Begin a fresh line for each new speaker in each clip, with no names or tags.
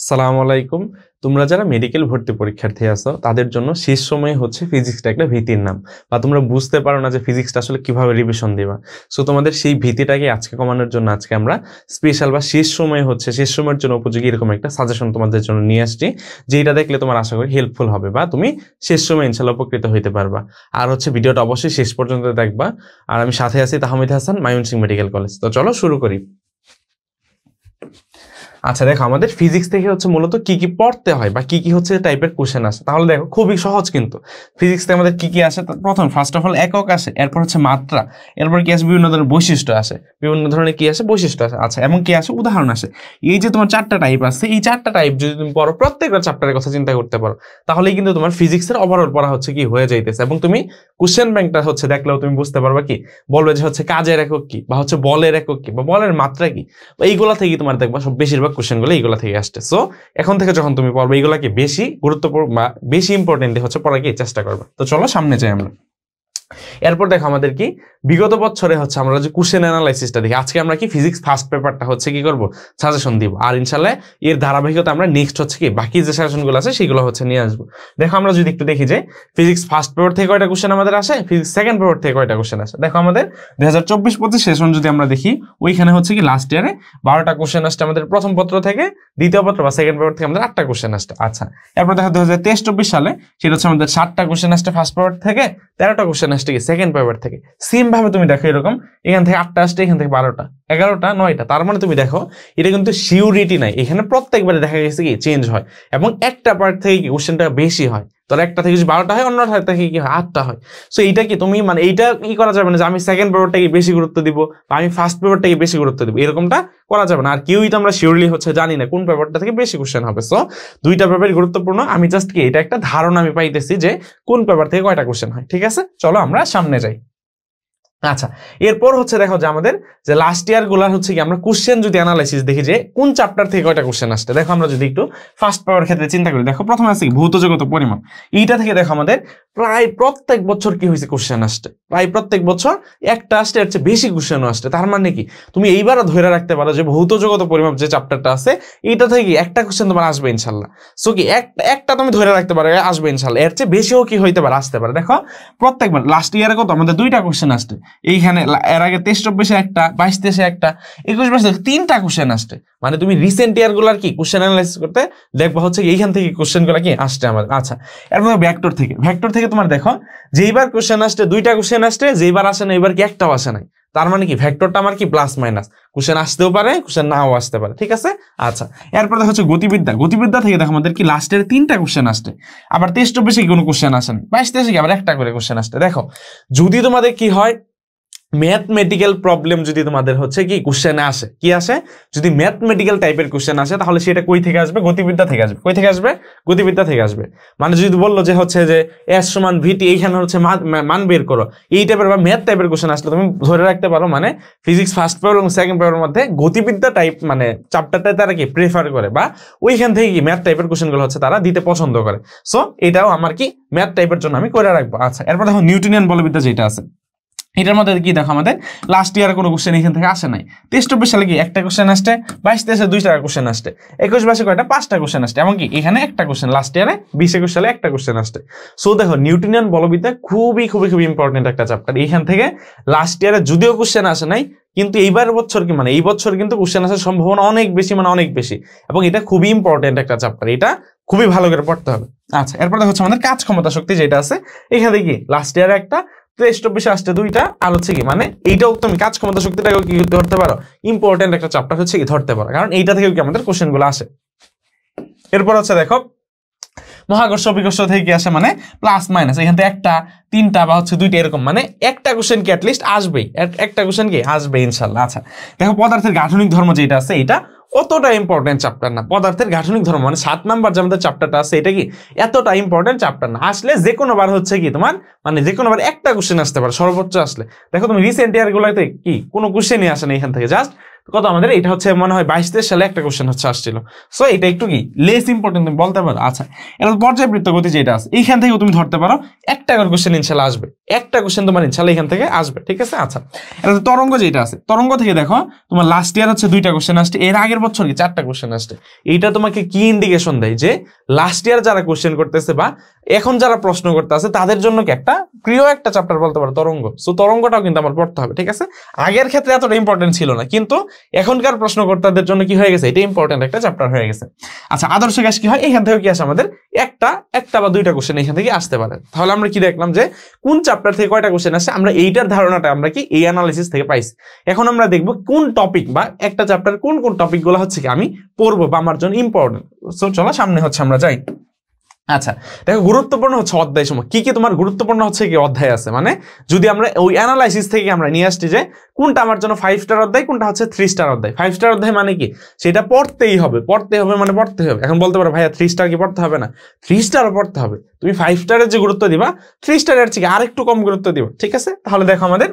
সালাম আলাইকুম। তোমরা যারা মেডিকেল ভর্তি পরীক্ষার্থী আছো তাদের জন্য শেষ সময় হচ্ছে ফিজিক্সটা একটা ভীতির নাম, বা তোমরা বুঝতে পারো না যে ফিজিক্সটা আসলে কিভাবে রিভিশন দিবা। সো তোমাদের সেই ভীতিটাকে আজকে কমানোর জন্য আজকে আমরা স্পেশাল বা শেষ সময়ের জন্য উপযোগী এরকম একটা সাজেশন তোমাদের জন্য নিয়ে আসছি, যেটা দেখলে তোমার আশা করি হেল্পফুল হবে বা তুমি শেষ সময় ইনশাল্লাহ উপকৃত হইতে পারবা। আর হচ্ছে ভিডিওটা অবশ্যই শেষ পর্যন্ত দেখবা। আর আমি সাথে আছি তাহমিদ হাসান, ময়মনসিংহ মেডিকেল কলেজ। তো চলো শুরু করি। আচ্ছা দেখো, আমাদের ফিজিক্স থেকে হচ্ছে মূলত কি কি পড়তে হয় বা কি কি হচ্ছে টাইপের কোশ্চেন আসে, তাহলে দেখো খুবই সহজ। কিন্তু ফিজিক্স থেকে আমাদের কি কি আসে, প্রথম ফার্স্ট অফ অল একক আসে, এরপর হচ্ছে মাত্রা, এরপর কি আসে বিভিন্ন ধরনের বৈশিষ্ট্য আসে, বিভিন্ন ধরনের কি আসে বৈশিষ্ট্য আসে। আচ্ছা, এবং কি আসে উদাহরণ আসে। এই যে তোমার চারটা টাইপ আছে, এই চারটা টাইপ যদি তুমি পড়ো, প্রত্যেকটা চ্যাপ্টারের কথা চিন্তা করতে পারো, তাহলেই কিন্তু তোমার ফিজিক্সের ওভারঅল পড়া হচ্ছে কি হয়ে যাইতেছে। এবং তুমি কোশ্চেন ব্যাংকটা হচ্ছে দেখলেও তুমি বুঝতে পারবা কি বলবে যে হচ্ছে কাজের একক কি, বা হচ্ছে বলের একক কি, বা বলের মাত্রা কি, বা এইগুলা থেকে তোমার দেখবা সব বেশিরভাগ কোশ্চেনগুলো এইগুলা থেকে আসছে। সো এখন থেকে যখন তুমি পড়বে এইগুলাকে বেশি গুরুত্বপূর্ণ বা বেশি ইম্পর্টেন্ট হচ্ছে পড়ার কি চেষ্টা করবে। তো চলো সামনে যাই আমরা। এরপর দেখো আমাদের কি বিগত বছরে হচ্ছে আমরা যে কোশ্চেন অ্যানালাইসিসটা দেখি, আজকে আমরা কি ফিজিক্স ফার্স্ট পেপারটা হচ্ছে কি করব সাজেশন দিব, আর ইনশাআল্লাহ এর ধারাবাহিকতা আমরা নেক্সট হচ্ছে কি বাকি যে সাজেশনগুলো আছে সেগুলো হচ্ছে নিয়ে আসবো। দেখো আমরা যদি একটু দেখি যে ফিজিক্স ফার্স্ট পেপার থেকে কয়টা কোশ্চেন আমাদের আসে, ফিজিক্স সেকেন্ড পেপার থেকে কয়টা কোশ্চেন আসে। দেখো আমাদের 2024-25 সেশন যদি আমরা দেখি, ওইখানে হচ্ছে কি লাস্ট ইয়ারে 12টা কোশ্চেন আসছে আমাদের প্রথম পত্র থেকে, দ্বিতীয় পত্র বা সেকেন্ড পেপার থেকে আমাদের 8টা কোশ্চেন আসছে। আচ্ছা, এরপর দেখো 2023-24 সালে সেটা হচ্ছে আমাদের 7টা কোশ্চেন আসছে ফার্স্ট পেপার থেকে, 13টা কোশ্চেন আসছে কি সেকেন্ড পেপার থেকে। সেম ভাবে তুমি দেখো এরকম এখান থেকে 8টা আসছে, এখান থেকে 12টা, 11টা, 9টা। তার মানে তুমি দেখো এটা কিন্তু সিউরিটি নাই, এখানে প্রত্যেকবারে দেখা গেছে কি চেঞ্জ হয়, এবং একটা পার্ট থেকে কি কোশ্চেনটা বেশি হয়। তোর একটা থেকে 12টা হয়, অন্য থেকে কি হয় 8টা হয়। সো এইটা কি তুমি মানে এইটা কি করা যাবে না যে আমি সেকেন্ড পেপারটাকে বেশি গুরুত্ব দিব বা আমি ফার্স্ট পেপারটাকে বেশি গুরুত্ব দিব, এরকমটা করা যাবে না। আর কেউই তো আমরা শিওরলি হচ্ছে জানি না কোন পেপারটা থেকে বেশি কোশ্চেন হবে। সো দুইটা পেপার গুরুত্বপূর্ণ, আমি জাস্ট কি এটা একটা ধারণা আমি পাইতেছি যে কোন পেপার থেকে কয়টা কোশ্চেন হয়। ঠিক আছে, চলো আমরা সামনে যাই। আচ্ছা, এরপর হচ্ছে দেখো যে আমাদের যে লাস্ট ইয়ার গুলার হচ্ছে কি আমরা কোশ্চেন যদি অ্যানালাইসিস দেখি যে কোন চ্যাপ্টার থেকে কয়টা কোশ্চেন আসছে। দেখো আমরা যদি একটু ফার্স্ট পেপার ক্ষেত্রে চিন্তা করি, দেখো প্রথমে আছে কি ভৌত জগত পরিমাপ। এইটা থেকে দেখো আমাদের প্রায় প্রত্যেক বছর কি হয়েছে কোশ্চেন আসছে, প্রায় প্রত্যেক বছর একটা আসছে, এর চেয়ে বেশি কোশ্চেনও আসছে। তার মানে কি তুমি এইবারও ধরে রাখতে পারো যে ভৌত জগত পরিমাপ যে চ্যাপ্টারটা আছে এইটা থেকে একটা কোশ্চেন তোমার আসবে ইনশাল্লাহ। সো কি একটা তুমি ধরে রাখতে পারো আসবে ইনশাল্লাহ, এর চেয়ে বেশিও কি হইতে পারে, আসতে পারে। দেখো প্রত্যেকবার লাস্ট ইয়ারে কত আমাদের 2টা কোশ্চেন আসছে, এইখানে এর আগে 23-24 একটা, 22-23 একটা, 21-22 3টা কোশ্চেন আসছে। মানে তুমি রিসেন্ট ইয়ার গুলার কি কোশ্চেন অ্যানালাইসিস করতে দেখবা হচ্ছে এইখান থেকে কোশ্চেন গুলা কি আসছে আমাদের। আচ্ছা, এরপর ভেক্টর থেকে তোমার দেখো যেইবার কোশ্চেন আসছে 2টা কোশ্চেন আসছে, যেইবার আসে না এইবার কি একটাও আসে নাই। তার মানে কি ভেক্টরটা আমার কি প্লাস মাইনাস, কোশ্চেন আসতেও পারে কোশ্চেন নাও আসতে পারে। ঠিক আছে, আচ্ছা এরপর দেখো হচ্ছে গতিবিদ্যা থেকে দেখো আমাদের কি লাস্টের 3টা কোশ্চেন আসছে, আবার 23-24 কোনো কোশ্চেন আসে না, 22-23 আবার একটা করে কোশ্চেন আসছে। দেখো যদি তোমাদের কি হয় ম্যাথমেটিক্যাল প্রবলেম যদি তোমাদের হচ্ছে কি কোশ্চেনে আসে, কি আসে যদি ম্যাথমেটিক্যাল টাইপের কোশ্চেন আসে, তাহলে সেটা কই থেকে আসবে, গতিবিদ্যা থেকে আসবে। কই থেকে আসবে, গতিবিদ্যা থেকে আসবে। মানে যদি বললো যে হচ্ছে যে এস সমান ভিটি, এইখানে হচ্ছে মান বের করো, এই টাইপের বা ম্যাথ টাইপের কোশ্চেন আসলে তুমি ধরে রাখতে পারো মানে ফিজিক্স ফার্স্ট পেপার এবং সেকেন্ড পেপারের মধ্যে গতিবিদ্যা টাইপ মানে চ্যাপ্টারটা তারা কি প্রেফার করে, বা ওইখান থেকে কি ম্যাথ টাইপের কোশ্চেনগুলো হচ্ছে তারা দিতে পছন্দ করে। সো এটাও আমার কি ম্যাথ টাইপের জন্য আমি করে রাখবো। আচ্ছা, এরপর দেখো নিউটনিয়ান বলবিদ্যা যেটা আছে, এটার মধ্যে কি দেখো আমাদের লাস্ট ইয়ার কোনো কোশ্চেন এখান থেকে আসে নাই। 23-24 সালে কি একটা কোশ্চেন আসছে, 22-23 2টা কোশ্চেন আসছে, 21-22 কয়টা 5টা কোশ্চেন আসছে, এমনকি এখানে একটা কোশ্চেন লাস্ট ইয়ারে 20-21 সালে একটা কোশ্চেন আসছে। সো দেখো নিউটনিয়ান বলবিদ্যা খুবই ইম্পর্টেন্ট একটা চ্যাপ্টার। এখান থেকে লাস্ট ইয়ারে যদিও কোশ্চেন আসে নাই, কিন্তু এইবার বছর কি মানে এই বছর কিন্তু কোশ্চেন আসার সম্ভাবনা অনেক বেশি, এবং এটা খুবই ইম্পর্টেন্ট একটা চ্যাপ্টার, এটা খুবই ভালো করে পড়তে হবে। আচ্ছা, এরপর দেখো হচ্ছে আমাদের কাজ ক্ষমতা শক্তি যেটা আছে, এখানে কি লাস্ট ইয়ারে একটা 23-24 আসছে 2টা, আর হচ্ছে কি মানে এইটাও তুমি কাজ ক্ষমতা শক্তিটাকে কি ধরতে পারো, ইম্পর্টেন্ট একটা চ্যাপ্টার হচ্ছে কি ধরতে পারো, কারণ এইটা থেকে কি আমাদের কোশ্চেন গুলো আসে। এরপর হচ্ছে দেখো মহাকর্ষ বিকর্ষ থেকে কি আসে মানে প্লাস মাইনাস, এখান থেকে একটা 3টা বা হচ্ছে 2টা এরকম, মানে একটা কোশ্চেন কি অ্যাটলিস্ট আসবেই, একটা কোশ্চেন কি আসবে ইনশাল্লাহ। আচ্ছা দেখো পদার্থের গাঠনিক ধর্ম যেটা আছে, এটা অতটা ইম্পর্টেন্ট চ্যাপ্টার না। পদার্থের গাঠনিক ধর্ম মানে 7 নাম্বার যে আমাদের চ্যাপ্টারটা আছে, এটা কি এতটা ইম্পর্টেন্ট চ্যাপ্টার না। আসলে যে কোনো বার হচ্ছে কি তোমার মানে যে কোনো বার একটা কোশ্চেন আসতে পারে সর্বোচ্চ আসলে। দেখো তুমি রিসেন্ট ইয়ার গুলোতে কি কোনো কোশ্চেনই আসে না এখান থেকে, জাস্ট কত আমাদের এটা হচ্ছে মনে হয় 22-23 সালে একটা কোশ্চেন হচ্ছে আসছিল। সো এটা একটু কি লেস ইম্পর্টেন্ট তুমি বলতে পারো। আচ্ছা, এবার পর্যায়বৃত্ত গতি যেটা আছে এইখান থেকে তুমি ধরতে পারো একটা করে কোশ্চেন ইনশাল্লাহ আসবে, একটা কোশ্চেন তোমার ইনশাল্লাহ এখান থেকে আসবে, ঠিক আছে। আচ্ছা, এটা তরঙ্গ যেটা আছে, তরঙ্গ থেকে দেখো তোমার লাস্ট ইয়ার হচ্ছে 2টা কোশ্চেন আসছে, এর আগের বছর কি 4টা কোশ্চেন আসছে। এইটা তোমাকে কি ইন্ডিকেশন দেয় যে লাস্ট ইয়ার যারা কোশ্চেন করতেছে বা এখন যারা প্রশ্ন করতে আছে তাদের জন্য কি একটা প্রিয় একটা চ্যাপ্টার বলতে পারো তরঙ্গ। সো তরঙ্গটাও কিন্তু আমার পড়তে হবে, ঠিক আছে। আগের ক্ষেত্রে এতটা ইম্পর্টেন্ট ছিল না, কিন্তু এখনকার প্রশ্নকর্তাদের জন্য কি হয়ে গেছে, এটা ইম্পর্টেন্ট একটা চ্যাপ্টার হয়ে গেছে। আচ্ছা, আদর্শ গ্যাস কি হয়, এখান থেকে কি আসে আমাদের একটা বা 2টা কোশ্চেন এখান থেকে আসতে পারে। তাহলে আমরা কি দেখলাম যে কোন চ্যাপ্টার থেকে কয়টা কোশ্চেন আসে, আমরা এইটার ধারণাটা আমরা কি এই অ্যানালিসিস থেকে পাইছি। এখন আমরা দেখব কোন টপিক বা একটা চ্যাপ্টার কোন কোন টপিক গুলো হচ্ছে কি আমি পড়বো বা আমার জন্য ইম্পর্টেন্ট। সো চলো সামনে হচ্ছে আমরা যাই। আচ্ছা, দেখো গুরুত্বপূর্ণ হচ্ছে অধ্যায় সময় কি কি তোমার গুরুত্বপূর্ণ হচ্ছে কি অধ্যায় আছে, মানে যদি আমরা ওই অ্যানালাইসিস থেকে আমরা নিয়ে আসছি যে কোনটা আমার জন্য 5 স্টার অধ্যায়, কোনটা হচ্ছে 3 স্টার অধ্যায়। 5 স্টার অধ্যায় মানে কি, সেটা পড়তেই হবে মানে পড়তে হবে। এখন বলতে পারো ভাইয়া 3 স্টার কি পড়তে হবে না, 3 স্টারও পড়তে হবে। তুমি 5 স্টারের যে গুরুত্ব দিবা 3 স্টারের থেকে আরেকটু কম গুরুত্ব দিবা, ঠিক আছে। তাহলে দেখো আমাদের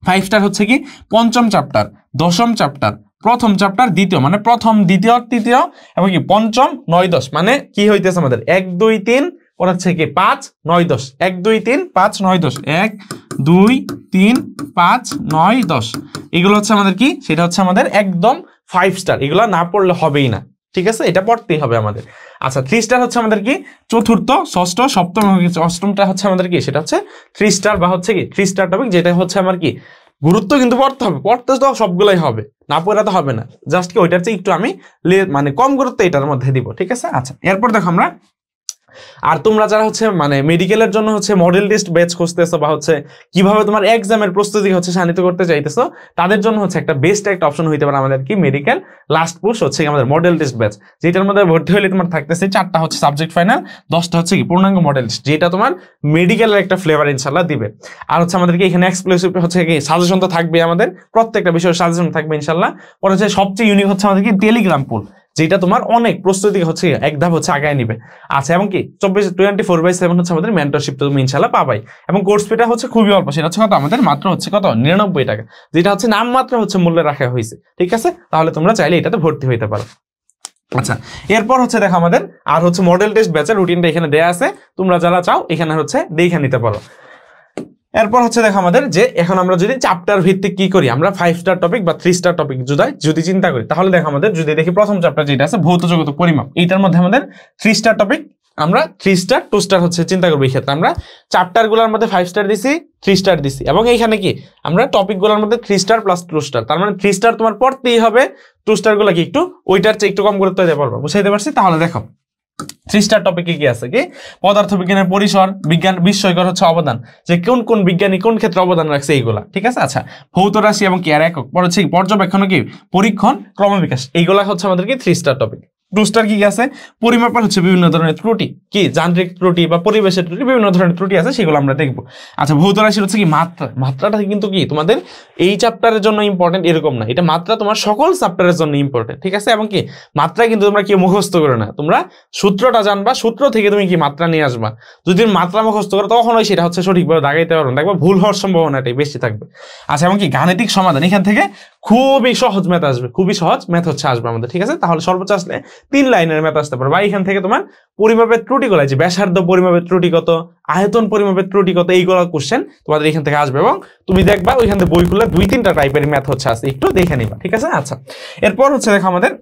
5 স্টার হচ্ছে কি পঞ্চম চ্যাপ্টার, দশম চ্যাপ্টার, প্রথম চ্যাপ্টার, দ্বিতীয় মানে প্রথম, দ্বিতীয়, তৃতীয় এবং কি পঞ্চম, 9, 10 মানে কি হইতেছে আমাদের 1, 2, 3 ওর হচ্ছে কি 5, 9, 10, 1, 2, 3, 5, 9, 10, 1, 2, 3, 5, 9, 10 এগুলো হচ্ছে আমাদের কি, সেটা হচ্ছে আমাদের একদম 5 স্টার। এগুলো না পড়লে হবেই না, ঠিক আছে, এটা পড়তেই হবে আমাদের। আচ্ছা, 3 স্টার হচ্ছে আমাদের কি চতুর্থ, ষষ্ঠ, সপ্তম এবং অষ্টমটা হচ্ছে আমাদের কি, সেটা হচ্ছে 3 স্টার বা হচ্ছে কি 3 স্টার টপিক, যেটা হচ্ছে আমার কি গুরুত্ব কিন্তু পড়তে হবে, পড়তে তো সবগুলাই হবে, না পড়া তো হবে না, জাস্ট কি ওইটার চেয়ে একটু আমি মানে কম গুরুত্ব এটার মধ্যে দিব, ঠিক আছে। আচ্ছা, এরপর দেখো আমরা আর তোমরা যারা হচ্ছে মানে মেডিকেলের জন্য হচ্ছে মডেল টেস্ট ব্যাচ খুঁজতেছো বা হচ্ছে কিভাবে তোমার এক্সামের প্রস্তুতি হচ্ছে শানিত করতে চাইতেছো, তাদের জন্য হচ্ছে একটা বেস্ট একটা অপশন হইতে পারে আমাদের কি মেডিকেল লাস্ট পুশ হচ্ছে আমাদের মডেল টেস্ট ব্যাচ, যেটার মধ্যে ভর্তি হলে তোমার থাকতেছে 4টা হচ্ছে সাবজেক্ট ফাইনাল, 10টা হচ্ছে কি পূর্ণাঙ্গ মডেল টেস্ট, যেটা তোমার মেডিকেলের একটা ফ্লেভার ইনশাল্লাহ দিবে। আর হচ্ছে আমাদেরকে এখানে এক্সক্লুসিভ হচ্ছে কি সাজেশন তো থাকবে, আমাদের প্রত্যেকটা বিষয়ের সাজেশন থাকবে ইনশাল্লাহ। পরে হচ্ছে সবচেয়ে ইউনিক হচ্ছে আমাদের কি টেলিগ্রাম পুল, যেটা তোমার অনেক প্রস্তুতি হচ্ছে এক ধাপ হচ্ছে আগায় নিবে। আচ্ছা, এবং কি 24/7 হচ্ছে আমাদের মেন্টরশিপ তুমি ইনশাল্লাহ পাবাই, এবং কোর্স ফিটা হচ্ছে খুবই অল্প, সেটা হচ্ছে কত আমাদের মাত্র হচ্ছে কত 99 টাকা, যেটা হচ্ছে নাম মাত্র হচ্ছে মূল্যে রাখা হয়েছে, ঠিক আছে। তাহলে তোমরা চাইলে এটাতে ভর্তি হইতে পারো। আচ্ছা, এরপর হচ্ছে দেখো আমাদের আর হচ্ছে মডেল টেস্ট ব্যাচের রুটিনটা এখানে দেয়া আছে, তোমরা যারা চাও এখানে হচ্ছে দেখে নিতে পারো। এরপর হচ্ছে দেখো আমাদের যে এখন আমরা যদি চ্যাপ্টার ভিত্তিক কি করি, আমরা 5 স্টার টপিক বা 3 স্টার টপিক যদি চিন্তা করি, তাহলে দেখো আমাদের যদি দেখি প্রথম চ্যাপ্টার যেটা আছে ভৌত জগত পরিমাপ, এইটার মধ্যে আমাদের 3 স্টার টপিক, আমরা 3 স্টার 2 স্টার হচ্ছে চিন্তা করবো। এই ক্ষেত্রে আমরা চ্যাপ্টার গুলোর মধ্যে 5 স্টার দিছি, 3 স্টার দিছি, এবং এইখানে কি আমরা টপিক গুলোর মধ্যে 3 স্টার প্লাস 2 স্টার, তার মানে 3 স্টার তোমার পড়তেই হবে, 2 স্টার গুলো কি একটু ওইটার চেয়ে একটু কম গুরুত্ব দিতে পারবো, বুঝাইতে পারছি। তাহলে দেখো 3 স্টার টপিকে কি আছে, কি পদার্থবিজ্ঞানের পরিসর, বিজ্ঞান বিস্ময়কর হচ্ছে অবদান, যে কোন কোন বিজ্ঞানী কোন ক্ষেত্রে অবদান রাখছে এইগুলা, ঠিক আছে। আচ্ছা, ভৌত রাশি এবং কি আর একক, পরে হচ্ছে পর্যবেক্ষণ, কি পরীক্ষণ, ক্রমবিকাশ, এইগুলা হচ্ছে আমাদের কি 3 স্টার টপিক। 2 স্টার কি আছে, পরিমাপের হচ্ছে বিভিন্ন ধরনের ত্রুটি, কি যান্ত্রিক ত্রুটি বা পরিবেশের ত্রুটি, বিভিন্ন ধরনের ত্রুটি আছে, সেগুলো আমরা দেখবো। আচ্ছা, ভৌত রাশির হচ্ছে কি মাত্রাটা কিন্তু কি তোমাদের এই চ্যাপ্টারের জন্য ইম্পর্টেন্ট এরকম না, এটা মাত্রা তোমার সকল চ্যাপ্টারের জন্য ইম্পর্টেন্ট, ঠিক আছে। এবং কি মাত্রা কিন্তু তোমরা কি মুখস্থ করে না, তোমরা সূত্রটা জানবা, সূত্র থেকে তুমি কি মাত্রা নিয়ে আসবা। যদি মাত্রা মুখস্থ করো তখনই সেটা হচ্ছে সঠিকভাবে দাগাইতে পারবে না, দেখবা ভুল হওয়ার সম্ভাবনাটাই বেশি থাকবে। আচ্ছা, এবং কি গাণিতিক সমাধান, এখান থেকে খুবই সহজ ম্যাথ আসবে, খুবই সহজ ম্যাথ হচ্ছে আসবে আমাদের, ঠিক আছে। তাহলে সর্বোচ্চ আসলে 3 লাইনের ম্যাথ আসতে পারে, বা এখান থেকে তোমার পরিমাপের ত্রুটিগুলো, যে ব্যাসার্ধ পরিমাপের ত্রুটি কত, আয়তন পরিমাপের ত্রুটি কত, এইগুলো কোশ্চেন তোমাদের এখান থেকে আসবে, এবং তুমি দেখবা ওইখান থেকে বইগুলো 2-3টা টাইপের ম্যাথ হচ্ছে আছে, একটু দেখে নিবা, ঠিক আছে। আচ্ছা, এরপর হচ্ছে দেখো আমাদের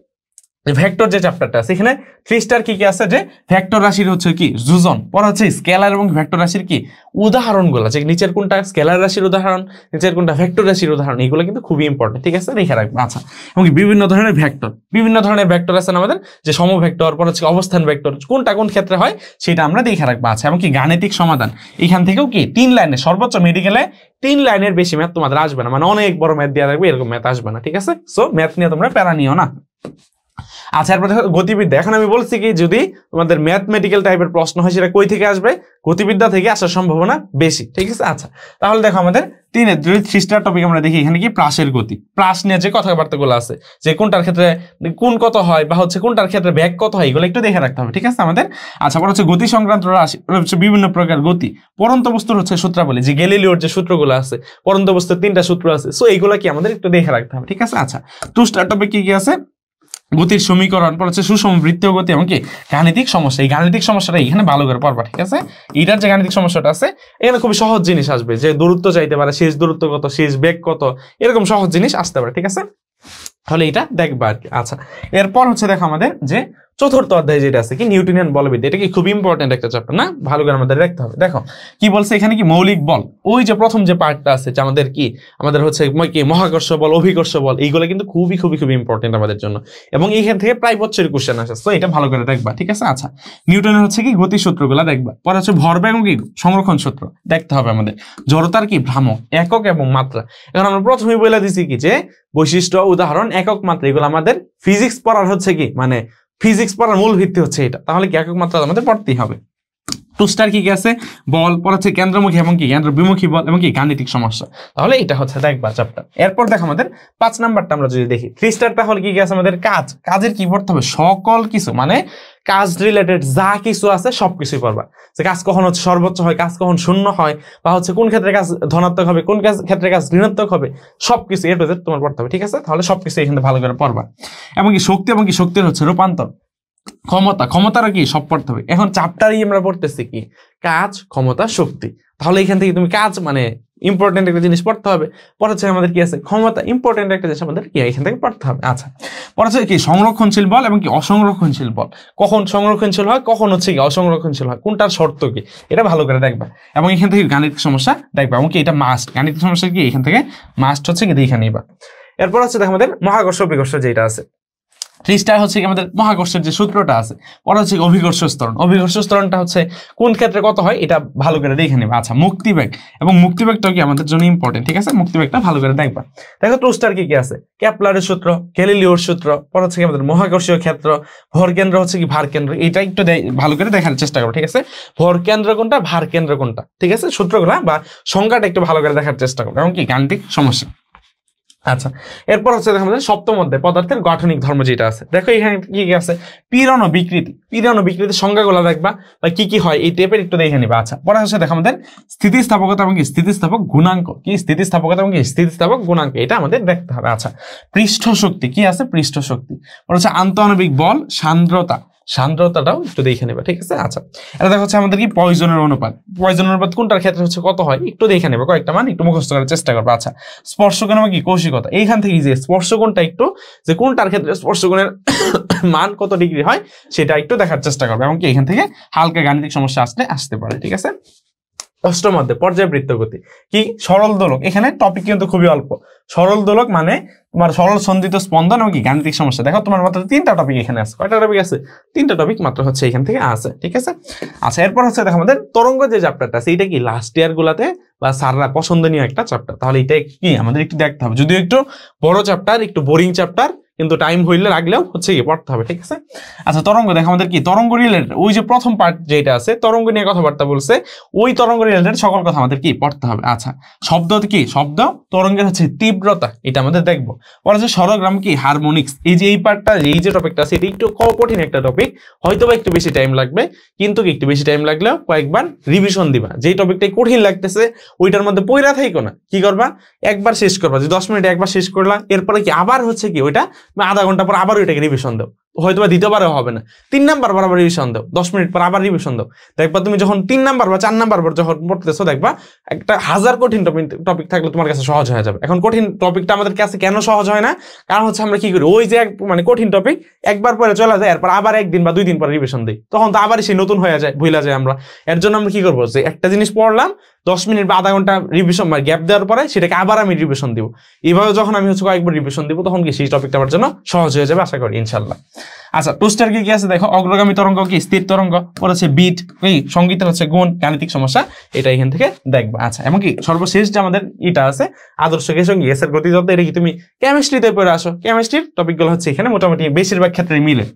ভেক্টর যে চ্যাপ্টারটা আছে, এখানে 3 স্টার কি কি আছে, যে ভেক্টর রাশির হচ্ছে কি যোজন, পরে হচ্ছে স্কেলার এবং ভেক্টর রাশির কি উদাহরণগুলো, যে নিচের কোনটা স্কেলার রাশির উদাহরণ, নিচের কোনটা ভেক্টর রাশির উদাহরণ, এগুলো কিন্তু খুবই ইম্পর্টেন্ট, ঠিক আছে, দেখে রাখবো। আচ্ছা, এবং বিভিন্ন ধরনের ভেক্টর আছে আমাদের, যে সমভেক্টর, পরে হচ্ছে অবস্থান ভেক্টর, কোনটা কোন ক্ষেত্রে হয় সেটা আমরা দেখে রাখবো। আচ্ছা, এবং কি গাণিতিক সমাধান, এখান থেকেও কি 3 লাইনে, সর্বোচ্চ মেডিকেলে 3 লাইনের বেশি ম্যাথ তোমাদের আসবে না, মানে অনেক বড় ম্যাথ দেওয়া থাকবে, এরকম ম্যাথ আসবে না, ঠিক আছে। সো ম্যাথ নিয়ে তোমরা প্যারা নিও না। আচ্ছা, এরপর দেখো গতিবিদ্যা। এখন আমি বলছি কি যদি তোমাদের ম্যাথমেটিক্যাল টাইপের প্রশ্ন হয় সেটা কই থেকে আসবে, গতিবিদ্যা থেকে আসার সম্ভাবনা বেশি, ঠিক আছে। আচ্ছা, তাহলে দেখো আমাদের 3 স্টার টপিক আমরা দেখি এখানে কি প্রাসের গতি, প্রাস নিয়ে যে কথাবার্তাগুলো আছে যে কোনটার ক্ষেত্রে কোন কত হয় বা হচ্ছে কোনটার ক্ষেত্রে ব্যাগ কত হয় এগুলো একটু দেখে রাখতে হবে, ঠিক আছে আমাদের। আচ্ছা, পর হচ্ছে গতি সংক্রান্ত রাশি, হচ্ছে বিভিন্ন প্রকার গতি, পরন্ত বস্তুর হচ্ছে সূত্রাবলী, যে গ্যালিলিওর যে সূত্রগুলো আছে, পরন্ত বস্তুর 3টা সূত্র আছে, সো এইগুলো কি আমাদের একটু দেখে রাখতে হবে, ঠিক আছে। আচ্ছা, 2 স্টার টপিক কি কি আছে, গতির সমীকরণ, পর হচ্ছে সুষম বৃত্তীয় গতি এবং কি গাণিতিক সমস্যা। এই গাণিতিক সমস্যাটা এখানে ভালো করে পড়বা, ঠিক আছে। এটার যে গাণিতিক সমস্যাটা আছে এখানে খুবই সহজ জিনিস আসবে, যে দূরত্ব চাইতে পারে, শেষ দূরত্ব কত, শেষ বেগ কত, এরকম সহজ জিনিস আসতে পারে, ঠিক আছে। তাহলে এটা দেখবা আর কি। আচ্ছা, এরপর হচ্ছে দেখো আমাদের যে 4র্থ অধ্যায় যেটা আছে কি নিউটনিয়ান বলবিদ্যা, এটা কি খুব ইম্পর্টেন্ট একটা চ্যাপ্টার না, ভালো করে আমাদের দেখতে হবে। দেখো কি বলছে এখানে, কি মৌলিক বল, ওই যে প্রথম যে পার্টটা আছে যে আমাদের কি আমাদের হচ্ছে কি মহাকর্ষ বল, অভিকর্ষ বল, এইগুলো কিন্তু খুবই খুবই খুবই ইম্পর্টেন্ট আমাদের জন্য, এবং এইখান থেকে প্রায় বছরের কোশ্চেন আসে, তো এটা ভালো করে দেখবা, ঠিক আছে। আচ্ছা, নিউটনের হচ্ছে কি গতি সূত্রগুলো দেখবা, পরে হচ্ছে ভরবেগ এবং কি সংরক্ষণ সূত্র দেখতে হবে আমাদের, জড়তার কি ভ্রামক, একক এবং মাত্রা। এখন আমরা প্রথমেই বলে দিছি কি যে বৈশিষ্ট্য, উদাহরণ, একক মাত্রা, এগুলো আমাদের ফিজিক্স পড়ার হচ্ছে কি মানে ফিজিক্স পড়ার মূল ভিত্তি হচ্ছে এটা, তাহলে কি একক মাত্রা আমাদের পড়তেই হবে। 2 স্টার কি কি আছে, বল, পর হচ্ছে কেন্দ্রমুখী এবং কি কেন্দ্র বিমুখী বল এবং কি গাণিতিক সমস্যা, তাহলে এটা হচ্ছে দেখবা চ্যাপ্টার। এরপর দেখো আমাদের 5 নাম্বারটা আমরা যদি দেখি 3 স্টার, তাহলে কি কি আছে আমাদের কাজ, কাজের কি পড়তে হবে, সকল কিছু, মানে কাজ রিলেটেড যা কিছু আছে সবকিছুই পড়বা, যে কাজ কখন হচ্ছে সর্বোচ্চ হয়, কাজ কখন শূন্য হয়, বা হচ্ছে কোন ক্ষেত্রে কাজ ধনাত্মক হবে, কোন ক্ষেত্রে কাজ ঋণাত্মক হবে, সবকিছু এর ভেতরে তোমার পড়তে হবে, ঠিক আছে। তাহলে সবকিছু এখানে ভালো করে পড়বা, এবং কি শক্তি এবং কি শক্তির হচ্ছে রূপান্তর, ক্ষমতা, ক্ষমতার কি সব পড়তে হবে। এখন চ্যাপ্টারই আমরা পড়তেছি কি কাজ, ক্ষমতা, শক্তি, তাহলে এখান থেকে তুমি কাজ মানে ইম্পর্টেন্ট একটা জিনিস পড়তে হবে, পরে হচ্ছে আমাদের কি আছে ক্ষমতা, ইম্পর্টেন্ট একটা জিনিস আমাদের কি এখান থেকে পড়তে হবে। আচ্ছা, পরে হচ্ছে কি সংরক্ষণশীল বল এবং কি অসংরক্ষণশীল বল, কখন সংরক্ষণশীল হয়, কখন হচ্ছে কি অসংরক্ষণশীল হয়, কোনটার শর্ত কি, এটা ভালো করে দেখবা, এবং এখান থেকে গাণিতিক সমস্যা দেখবা, এবং কি এটা মাস্ট, গাণিতিক সমস্যা কি এখান থেকে মাস্ট হচ্ছে কি দেখে নিবা। এরপর হচ্ছে দেখো আমাদের মহাকর্ষ বিকর্ষ যেটা আছে, 3 স্টার হচ্ছে কি আমাদের মহাকর্ষের যে সূত্রটা আছে, পরে হচ্ছে অভিকর্ষ স্তরণ, অভিকর্ষ স্তরণটা হচ্ছে কোন ক্ষেত্রে কত হয় এটা ভালো করে দেখে নেবে। আচ্ছা, মুক্তিবেগ, এবং মুক্তিবেগটা কি আমাদের জন্য ইম্পর্টেন্ট, ঠিক আছে, মুক্তিবেগটা ভালো করে দেখবা। দেখো 2 স্টার কি কি আছে, ক্যাপলারের সূত্র, গ্যালিলিওর সূত্র, পরে হচ্ছে কি আমাদের মহাকর্ষীয় ক্ষেত্র, ভর কেন্দ্র হচ্ছে কি ভার কেন্দ্র, এটা একটু ভালো করে দেখার চেষ্টা করো, ঠিক আছে, ভর কেন্দ্র কোনটা, ভার কেন্দ্র কোনটা, ঠিক আছে, সূত্রগুলা বা সংখ্যাটা একটু ভালো করে দেখার চেষ্টা করো, এবং কি গাণিতিক সমস্যা। আচ্ছা, এরপর হচ্ছে দেখো আমাদের 7ম অধ্যায় পদার্থের গাঠনিক ধর্ম যেটা আছে, দেখো এখানে কি কি আছে, পীড়ন ও বিকৃতি, পীড়ন ও বিকৃতির সংজ্ঞাগুলো দেখবা বা কি কি হয় এই টাইপের একটু দেখে নিবা। আচ্ছা, পরে হচ্ছে দেখো আমাদের স্থিতিস্থাপকতা এবং কি স্থিতিস্থাপক গুণাঙ্ক, কি স্থিতিস্থাপকতা এবং কি স্থিতিস্থাপক গুণাঙ্ক, এটা আমাদের দেখতে হবে। আচ্ছা, পৃষ্ঠ শক্তি কি আছে, পৃষ্ঠ শক্তি, পরে হচ্ছে আন্তঃআণবিক বল, সান্দ্রতা, সান্দ্রতাটাও একটু দেখে নেবা, ঠিক আছে। আচ্ছা, এটা দেখা হচ্ছে আমাদের কি পয়জনের অনুপাত, পয়জনের অনুপাত কোনটার ক্ষেত্রে হচ্ছে কত হয় একটু দেখে নেবে, কয়েকটা মান একটু মুখস্থ করার চেষ্টা করবে। আচ্ছা, স্পর্শকোণ এবং কি কৌশিকতা, এইখান থেকে যে স্পর্শকোণটা একটু যে কোনটার ক্ষেত্রে স্পর্শকোণের মান কত ডিগ্রি হয় সেটা একটু দেখার চেষ্টা করবে, এবং কি এখান থেকে হালকা গাণিতিক সমস্যা আসতে পারে, ঠিক আছে। 8ম অধ্যায় পর্যায়বৃত্ত গতি, কি সরল দোলক, এখানে টপিক কিন্তু খুবই অল্প, সরল দোলক মানে তোমার সরল সন্ধিত স্পন্দন এবং কি গাণিতিক সমস্যা। দেখো তোমার মাত্র 3টা টপিক এখানে আছে, কয়টা টপিক আছে, 3টা টপিক মাত্র হচ্ছে এখান থেকে আছে, ঠিক আছে। আচ্ছা, এরপর হচ্ছে দেখো আমাদের তরঙ্গ যে চ্যাপ্টারটা আছে, এটা কি লাস্ট ইয়ার গুলাতে বা স্যাররা পছন্দনীয় একটা চ্যাপ্টার, তাহলে এটা কি আমাদের একটু দেখতে হবে, যদিও একটু বড় চ্যাপ্টার, একটু বোরিং চ্যাপ্টার, কিন্তু টাইম হইলে লাগলেও হচ্ছে কি পড়তে হবে, ঠিক আছে। আচ্ছা, তরঙ্গ দেখো আমাদের কি তরঙ্গ রিলেটেড, ওই যে প্রথম পার্ট যেটা আছে তরঙ্গ নিয়ে কথাবার্তা বলছে, ওই তরঙ্গ রিলেটেড সকল কথা আমাদের কি পড়তে হবে। আচ্ছা, শব্দ কি শব্দ, তরঙ্গের হচ্ছে তীব্রতা, এটা আমাদের দেখবো। পরে হচ্ছে স্বরগ্রাম কি হারমোনিক্স, এই যে এই পার্টটা, এই যে টপিকটা আছে এটা একটু কঠিন একটা টপিক, হয়তো বা একটু বেশি টাইম লাগবে, কিন্তু একটু বেশি টাইম লাগলেও কয়েকবার রিভিশন দিবা, যেই টপিকটাই কঠিন লাগতেছে ওইটার মধ্যে পইরা থাইকো না, কি করবা একবার শেষ করবা, যে 10 মিনিটে একবার শেষ করলা, এরপরে কি আবার হচ্ছে কি ওইটা আধা ঘন্টা পর আবার ওইটাকে রিভিশন দাও, হয়তো বা দ্বিতীয়বারও হবে না, 3 নাম্বার আবার রিভিশন দাও, 10 মিনিট পর আবার রিভিশন দাও, দেখবা তুমি যখন 3 নাম্বার বা 4 নাম্বার যখন পড়তেছো দেখবা একটা 1000 কঠিন টপিক থাকলে তোমার কাছে সহজ হয়ে যাবে। এখন কঠিন টপিকটা আমাদের কাছে কেন সহজ হয় না, কারণ হচ্ছে আমরা কি করি, ওই যে মানে কঠিন টপিক একবার পরে চলে যায়, এরপর আবার 1 দিন বা 2 দিন পরে রিভিশন দিই, তখন তো আবার সেই নতুন হয়ে যায়, ভুলা যায় আমরা। এর জন্য আমরা কি করবো, যে একটা জিনিস পড়লাম 10 মিনিট বা আধা ঘন্টা রিভিশন বা গ্যাপ দেওয়ার পরে সেটাকে আবার আমি রিভিশন দিব, এইভাবে যখন আমি হচ্ছে কয়েকবার রিভিশন দিব তখন কি সেই টপিকটা আমার জন্য সহজ হয়ে যাবে আশা করি ইনশাল্লাহ। আচ্ছা টুস্টার কি আছে দেখো, অগ্রগামী তরঙ্গ কি স্থির তরঙ্গ, পর হচ্ছে বিট, এই সঙ্গীতের হচ্ছে গুণ, গাণিতিক সমস্যা, এটা এখান থেকে দেখবা। আচ্ছা এমনকি সর্বশেষ যে আমাদের এটা আছে আদর্শ গ্যাস এবং গ্যাসের গতিতত্ত্ব, এটা কি তুমি কেমিস্ট্রিতে পড়ে আসো, কেমিস্ট্রির টপিকগুলো হচ্ছে এখানে মোটামুটি বেশিরভাগ ক্ষেত্রে মিলে।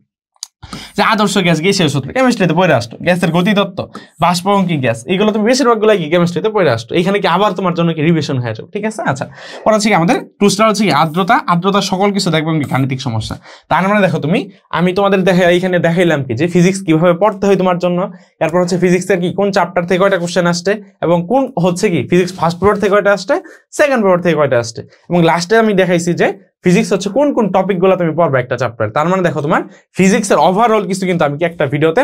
যে আদর্শ গ্যাস, গ্যাসীয় সূত্র কেমিস্ট্রিতে পড়ে আসতো, গ্যাসের গতিতত্ত্ব, বাষ্পমুখী গ্যাস, এগুলো তুমি বেশিরভাগগুলো কি কেমিস্ট্রিতে পড়ে আসতো, এখানে কি আবার তোমার জন্য কি রিভিশন হয়ে যাবে, ঠিক আছে। আচ্ছা পরে হচ্ছে কি আমাদের টুস্টার হচ্ছে কি আর্দ্রতা, আর্দ্রতা সকল কিছু দেখবো কি গাণিতিক সমস্যা। তার মানে দেখো তুমি, আমি তোমাদের এইখানে দেখাইলাম কি যে ফিজিক্স কিভাবে পড়তে হয় তোমার জন্য, এরপর হচ্ছে ফিজিক্সের কি কোন চ্যাপ্টার থেকে কয়টা কোশ্চেন আসছে, এবং কোন হচ্ছে কি ফিজিক্স ফার্স্ট পেপার থেকে কয়টা আসছে, সেকেন্ড পেপার থেকে কয়টা আসছে, এবং লাস্টে আমি দেখাইছি যে ফিজিক্স হচ্ছে কোন কোন টপিকগুলো তুমি পড়বে একটা চ্যাপ্টার। তার মানে দেখো তোমার ফিজিক্সের ওভারঅল কিছু কিন্তু আমি কি একটা ভিডিওতে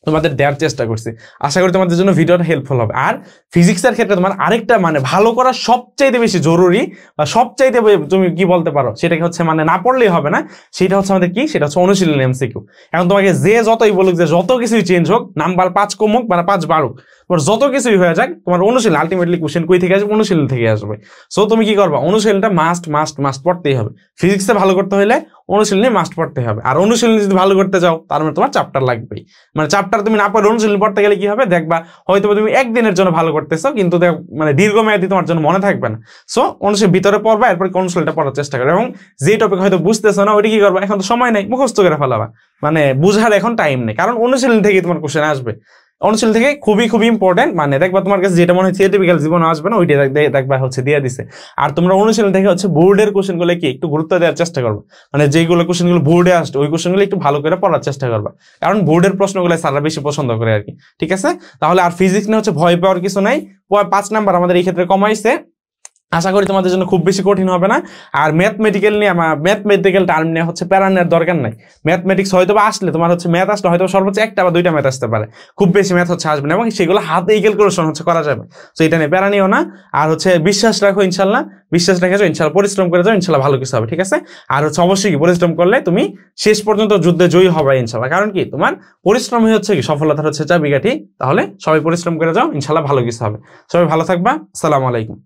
তোমাদের দেওয়ার চেষ্টা করছি, আশা করি তোমাদের জন্য ভিডিওটা হেল্পফুল হবে। আর ফিজিক্সের ক্ষেত্রে তোমার আরেকটা মানে ভালো করা সবচাইতে বেশি জরুরি বা সবচাইতে তুমি কি বলতে পারো সেটাকে হচ্ছে মানে না পড়লেই হবে না, সেটা হচ্ছে আমাদের কি, সেটা হচ্ছে অনুশীলনী এমসিকিউ। এখন তোমাকে যে যতই বলুক যে যত কিছুই চেঞ্জ হোক, নাম্বার 5 কমুক মানে 5 বাড়ুক, তোমার যত কিছুই হয়ে যাক, তোমার অনুশীলন আলটিমেটলি কোশ্চেন কই থেকে আসবে, অনুশীলন থেকে আসবে। সো তুমি কি করবা, অনুশীলনটা মাস্ট মাস্ট মাস্ট পড়তেই হবে। ফিজিক্সে ভালো করতে হলে অনুশীলনী মাস্ট পড়তে হবে, আর অনুশীলনী যদি ভালো করতে চাও তার মানে তোমার চ্যাপ্টার লাগবেই। মানে চ্যাপ্টার তুমি না পড়ে অনুশীলনী পড়তে গেলে কি হবে দেখবা, হয়তো তুমি একদিনের জন্য ভালো করতেছো কিন্তু মানে দীর্ঘমেয়াদী তোমার জন্য মনে থাকবে না। সো অনুশীলন ভিতরে পড়বা, এরপর অনুশীলনটা পড়ার চেষ্টা করবে, এবং যে টপিক হয়তো বুঝতেছো না ওইটা কি করবা, এখন তো সময় নেই, মুখস্থ করে ফেলাবা, মানে বুঝার এখন টাইম নেই, কারণ অনুশীলন থেকে তোমার কোশ্চেন আসবে। অনুশীলন থেকে খুবই খুবই ইম্পর্টেন্ট, মানে দেখবা তোমার কাছে যেটা মনে হয় থিওরিটিক্যাল জীবনে আসবে না ওইটা দেখবা হচ্ছে দিয়ে দিছে। আর তোমরা অনুশীলন থেকে হচ্ছে বোর্ডের কোশ্চেন গুলো কি একটু গুরুত্ব দেওয়ার চেষ্টা করবে, মানে যেগুলো কোশ্চেন গুলো বোর্ডে আসছে ওই কোশ্চেন গুলো একটু ভালো করে পড়ার চেষ্টা করবা, কারণ বোর্ডের প্রশ্নগুলো স্যাররা বেশি পছন্দ করে আর কি, ঠিক আছে। তাহলে আর ফিজিক্স নিয়ে হচ্ছে ভয় পাওয়ার কিছু নাই, 5 নাম্বার আমাদের এই ক্ষেত্রে কমাইছে, আশা করি তোমাদের জন্য খুব বেশি কঠিন হবে না। আর ম্যাথমেটিক্যাল নিয়ে ম্যাথমেটিক্যাল টার্ম নিয়ে হচ্ছে প্যারা নেওয়ার দরকার নাই। ম্যাথমেটিক্স হয়তো বা আসলে তোমার হচ্ছে ম্যাথ আসলে হয়তো সর্বোচ্চ 1টা বা 2টা ম্যাথ আসতে পারে, খুব বেশি ম্যাথ হচ্ছে আসবে না, এবং সেগুলো হাতে ক্যালকুলেশন হচ্ছে করা যাবে। তো এটা নিয়ে প্যারা নিও না, আর হচ্ছে বিশ্বাস রাখো, ইনশাল্লাহ বিশ্বাস রেখে যাও, ইনশাল্লাহ পরিশ্রম করে যাও, ইনশাল্লাহ ভালো কিছু হবে, ঠিক আছে। আর হচ্ছে অবশ্যই কি পরিশ্রম করলে তুমি শেষ পর্যন্ত যুদ্ধে জয়ী হবে ইনশাল্লাহ, কারণ কি তোমার পরিশ্রমই হচ্ছে কি সফলতার হচ্ছে চাবিকাঠি। তাহলে সবাই পরিশ্রম করে যাও, ইনশাল্লাহ ভালো কিছু হবে। সবাই ভালো থাকবা, আসসালামু আলাইকুম।